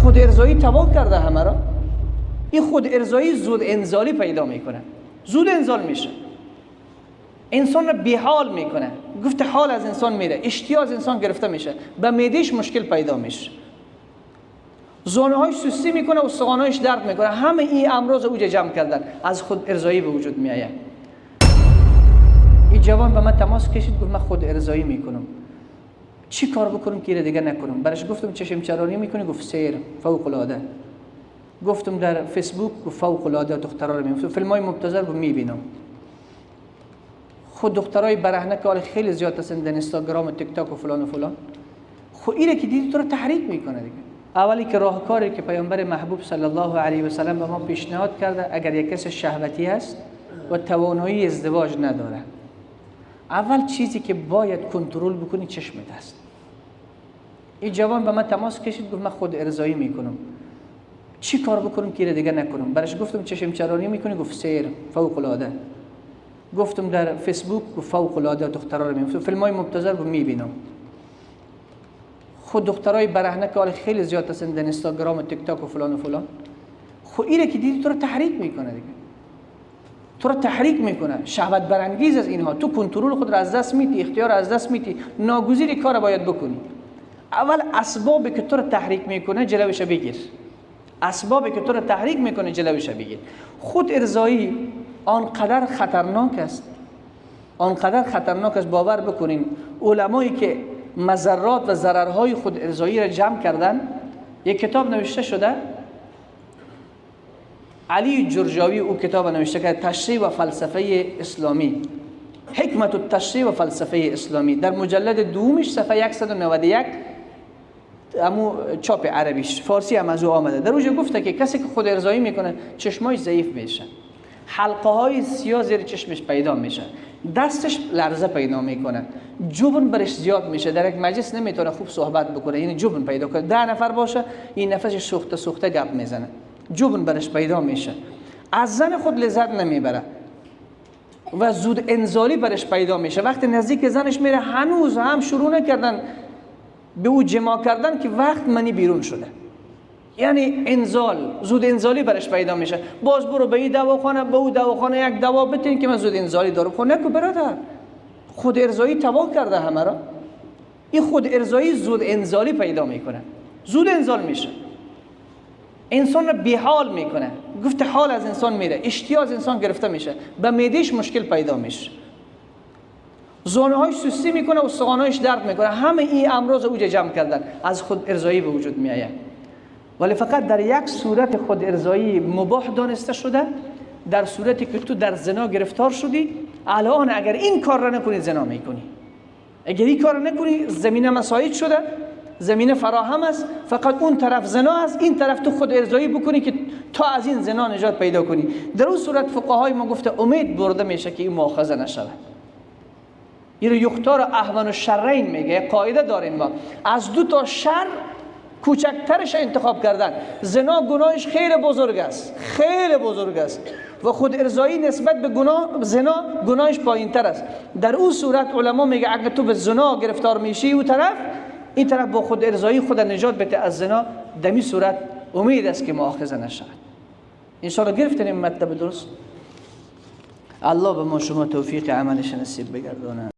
خود ارضایی تباه کرده همه را. این خود ارضایی زود انزالی پیدا میکنه، زود انزال میشه، انسان را بیحال میکنه، گفت حال از انسان میره، اشتها از انسان گرفته میشه، به معدهش مشکل پیدا میشه، زانو هایش سستی میکنه و استخوان‌هایش درد میکنه. همه این امراض اوج جمع کردن از خود ارضایی به وجود میآید. این جوان به من تماس کشید، گفت من خود ارضایی میکنم، چی کار بکنم که دیگه نکنم؟ برش گفتم چشم چرانی میکنی؟ گفت سیر فوق العاده. گفتم در فیسبوک؟ گفت فوق العاده دخترا رو میبینم، فیلمای مبتذل رو میبینم. خود دخترای برهنه که خیلی زیاد هستن در اینستاگرام و تیک تاک و فلان و فلان، خود اینه که دیدی تو رو تحریک میکنه دیگه. اولی که راهکاری که پیامبر محبوب صلی الله علیه و سلم به ما پیشنهاد کرده، اگر یک کس شهوتی است و توانایی ازدواج نداره، اول چیزی که باید کنترل بکنی چشمت است. این جوان به من تماس کشید، گفت من خود ارضایی میکنم، چی کار بکنم که دیگه نکنم؟ برش گفتم چشم چرانی میکنی؟ گفت سیر فوق العاده. گفتم در فیسبوک؟ گفت فوق العاده دخترا رو میبینم، فیلمای مبتذل رو میبینم. خود دخترای برهنه که خیلی زیاد هستن در اینستاگرام و تیک تاک و فلان و فلان، خود اینه که دیدی تو رو تحریک میکنه دیگه، تو رو تحریک میکنه، شهوت برانگیز از اینها. تو کنترل خود را از دست میدی، اختیار از دست میدی، ناگزیر کار باید بکنی. اول اسبابی که تو رو تحریک میکنه جلوش بگیر، اسبابی که تو رو تحریک میکنه جلوش بگیر. خود ارضایی آنقدر خطرناک است، آنقدر خطرناک است. باور بکنین علمایی که مضرات و ضررهای خود ارضایی را جمع کردن، یک کتاب نوشته شده، علی جرجاوی او کتاب نوشته که تشریح و فلسفه اسلامی، حکمت التشریح و فلسفه اسلامی، در مجلد دومش صفحه 191 امو چاپ عربیش، فارسی هم از او آمده. در اونجا گفته که کسی که خود ارضایی میکنه چشماش ضعیف میشه، حلقه های سیاه زیر چشمش پیدا میشه، دستش لرزه پیدا میکنه، جبن برش زیاد میشه، در یک مجلس نمیتونه خوب صحبت بکنه، یعنی جبن پیدا کنه. 10 نفر باشه این نفسش سوخته سوخته گپ میزنه، جبن برش پیدا میشه، از زن خود لذت نمیبره و زود انزالی برش پیدا میشه. وقتی نزدیک زنش میره هنوز هم شروع نکردن به او جماع کردن که وقت منی بیرون شده، یعنی انزال، زود انزالی برش پیدا میشه. باز برو به این دواخانه به اون دواخانه یک دوا بتین که من زود انزالی دارم. خب نکو برادر، خود ارضایی تباه کرده همه را. این خود ارضایی زود انزالی پیدا میکنه، زود انزال میشه، انسان را بیحال میکنه، گفت حال از انسان میره، اشتها از انسان گرفته میشه، به معدهش مشکل پیدا میشه، زانو هایش سستی میکنه و استخوان‌هایش درد میکنه. همه این امراض اوج جمع کردن از خود ارضایی به وجود میآید. ولی فقط در یک صورت خود ارضایی مباح دانسته شده، در صورتی که تو در زنا گرفتار شدی. الان اگر این کار را نکنی زنا میکنی، اگر این کار را نکنی زمینه مساعد شده، زمینه فراهم است، فقط اون طرف زنا است، این طرف تو خود ارضایی بکنی که تا از این زنا نجات پیدا کنی. در اون صورت فقهای ما گفته امید برده میشه که این مؤاخذه نشود. این رو یختار اهون الشرین میگه، قاعده داریم ما، از 2 تا شر کوچکترش انتخاب کردن. زنا گناهش خیلی بزرگ است، خیلی بزرگ است، و خود ارضایی نسبت به گناه زنا گناهش پایین تر است. در اون صورت علما میگه اگر تو به زنا گرفتار میشی اون طرف، این طرف با خود ارضایی خود نجات بده از زنا، دمی صورت امید است که مؤاخذه نشود. ان شاء الله گرفتین این مطلب درست. الله به ما شما توفیق عملش نصیب بگردونه.